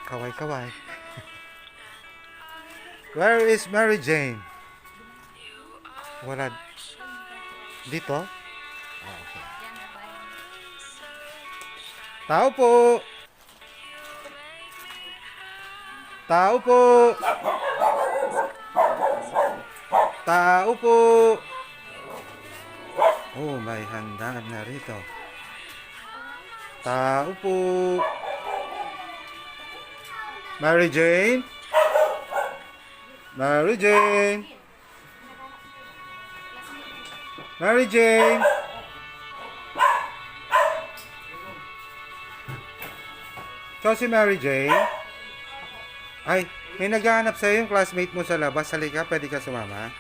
Kaway-kaway. Where is Mary Jane? Wala. Dito? Ah, okay. Tao po! Tao po! Tao po! Oh, may handaan na rito. Tao po! Mary Jane? Mary Jane? Mary Jane? So si Mary Jane? Ay, may naghahanap sa'yo yung classmate mo sa labas. Halika, pwede ka sumama?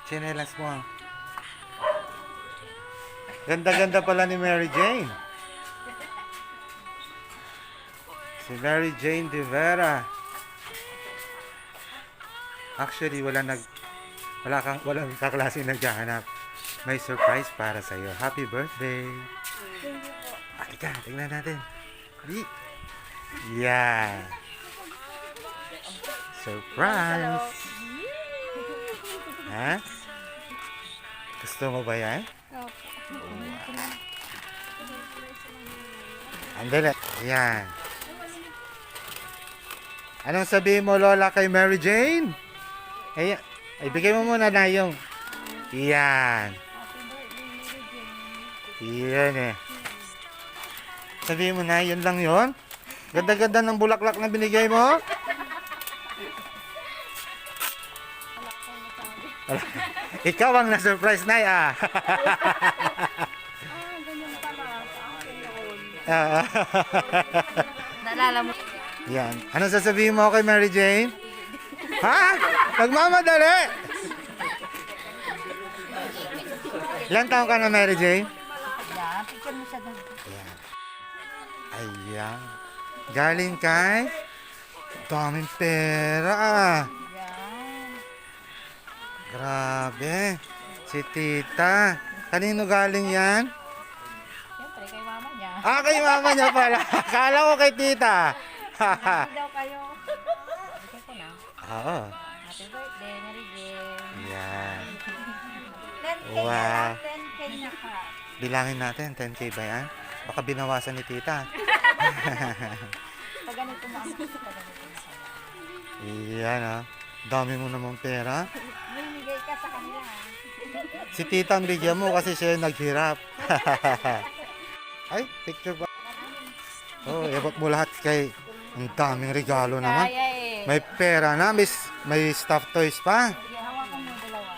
Chinelas mo. Ganda-ganda pala ni Mary Jane. Si Mary Jane de Vera. Actually, walang kaklase naghahanap. May surprise para sa iyo. Happy birthday. Halika, tingnan natin. Di. Yeah. Surprise. Ha? Gusto mo ba yan? Andali. Yan. Anong sabihin mo, Lola, kay Mary Jane? Ay, bigay mo muna na yung... Yan. Yan eh. Sabihin mo na, yun lang yun? Ganda-ganda ng bulaklak na binigay mo? Ikaw ang na-surprise na ah. Ganyan pala. Naalala mo. Yan. Ano sasabihin mo kay Mary Jane? Ha? Magmamadali! Ilan taon ka na, Mary Jane? Yan, picture mo siya doon. Ayan. Ayan. Galing kay? Daming pera ah. Yan. Grabe. Si tita. Kanino galing yan? Siyempre, kay mama niya. Ah, kay mama niya pala. Akala ko kay tita. Happy daw kayo. Bigyan ko na. Oo. Happy birthday, Mary Jane. Yan. 10K Wow. na, 10K na ka. Bilangin natin, 10K ba yan? Baka binawasan ni tita. Pag ganito mo ang gusto, pag ganito mo sa'yo. Yan ah. Dami mo namang pera. Bigay ka sa kanila. Si tita ang bigyan mo kasi siya yung naghirap. Ay, picture ba? Oh, ibot mo lahat kay... Ang daming regalo naman. Kaya eh. May pera na, may stuffed toys pa. Sige, hawakan mo dalawa.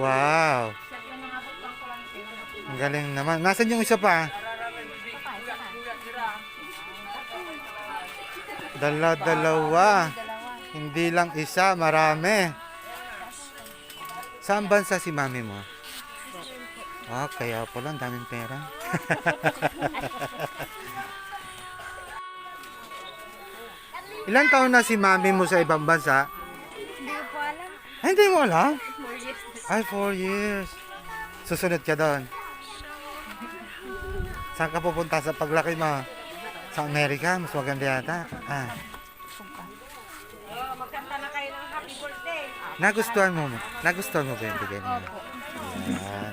Wow. Ang galing naman. Nasaan yung isa pa? Dalawa. Dalawa. Hindi lang isa, marami. Saan bansa si mami mo? Ah, kaya pala, ang daming pera. Ilang taon na si mami mo sa ibang bansa? Hindi ko po alam. Ay, hindi mo alam? 4 years. Ay, 4 years. Susunod ka doon. Saan ka pupunta sa paglaki mo? Sa Amerika? Mas maganda yata. Ah. Magkanta na kayo ng happy birthday. Nagustuhan mo ba yung bigay niya? Ayan.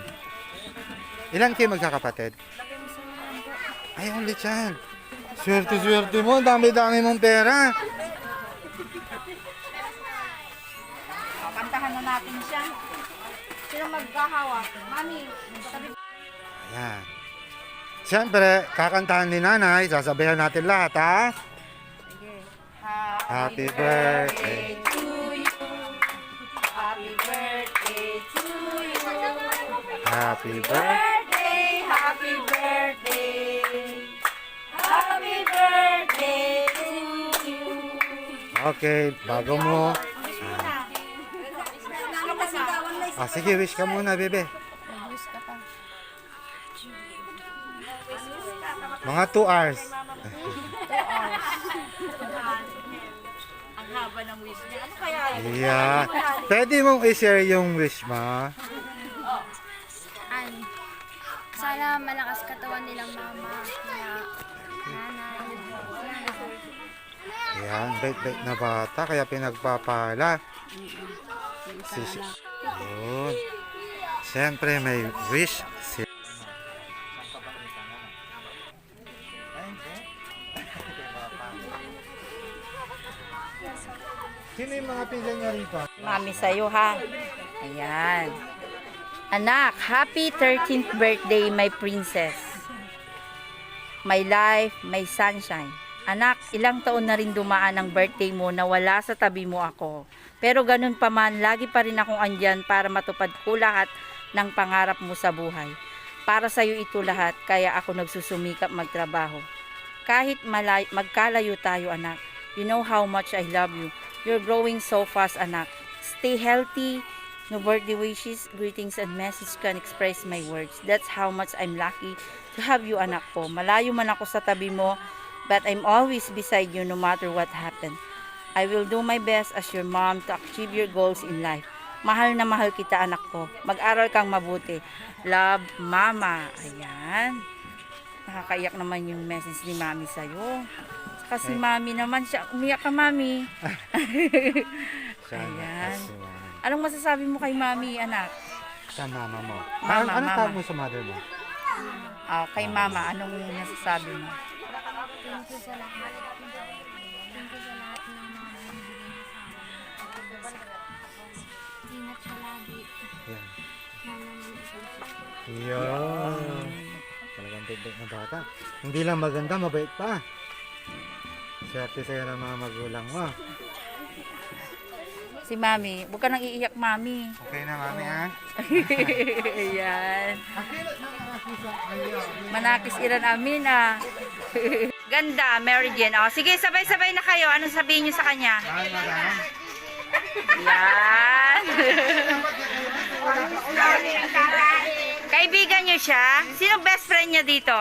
Ilan kayo magkakapatid? Ay, only child. Swerte mo. Dami-dami mong pera. Kantahan na natin siya. Sino maghahawak? Mami, sabi Ayan. Siyempre, kakantahan ni nanay. Sasabihan natin lahat, ha? sige. Happy birthday. to you. Happy birthday to you. Happy birthday. Birthday, happy birthday. Happy birthday to you. Okay, bago mo. Ah, sige, wish ka muna, bebe. Wish ka pa. Mga 2 hours. Ang haba ng wish niya. Ano kaya yun? Yeah. Pwede mong i-share yung wish mo. Sana malakas katawan nilang mama, nanay. Ayan, bait-bait na bata, kaya pinagpapala. Yun. Siyempre may wish. Sino yung mga pila niya rito? Mami sa'yo ha. Ayan. Anak, happy 13th birthday, my princess. My life, my sunshine. Anak, ilang taon na rin dumaan ang birthday mo na wala sa tabi mo ako. Pero ganun pa man, lagi pa rin akong andyan para matupad ko lahat ng pangarap mo sa buhay. Para sa'yo ito lahat, kaya ako nagsusumikap magtrabaho. Kahit magkalayo tayo, anak. You know how much I love you. You're growing so fast, anak. Stay healthy. No birthday wishes, greetings, and message can express my words. That's how much I'm lucky to have you, anak ko. Malayo man ako sa tabi mo, but I'm always beside you no matter what happened. I will do my best as your mom to achieve your goals in life. Mahal na mahal kita, anak ko. Mag-aral kang mabuti. Love, Mama. Ayan. Nakakaiyak naman yung message ni Mami sa'yo. Kasi Mami naman siya. Umiyak ka, Mami. Ayan. Anong masasabi mo kay Mami, anak? Sa mama mo. Mama, Ano mama. tawag mo sa mother mo? Kay Mama, anong masasabi mo? Thank you sa lahat. Thank you sa lahat ng mga binibigay mo sa akin. Ingat siya lagi. Yan. Nanay. Yan. Talagang bait na bata. Hindi lang maganda, mabait pa. Swerte sa'yo ng mga magulang mo. Si Mami, huwag ka nang iiyak, Mami. Okay na, mami, ha? Ayan. Manakis iran amin, ah. Ganda, Mary Jane. O, sige, sabay-sabay na kayo. Anong sabihin niyo sa kanya? Yan. Kaibigan niyo siya? Sino best friend niya dito?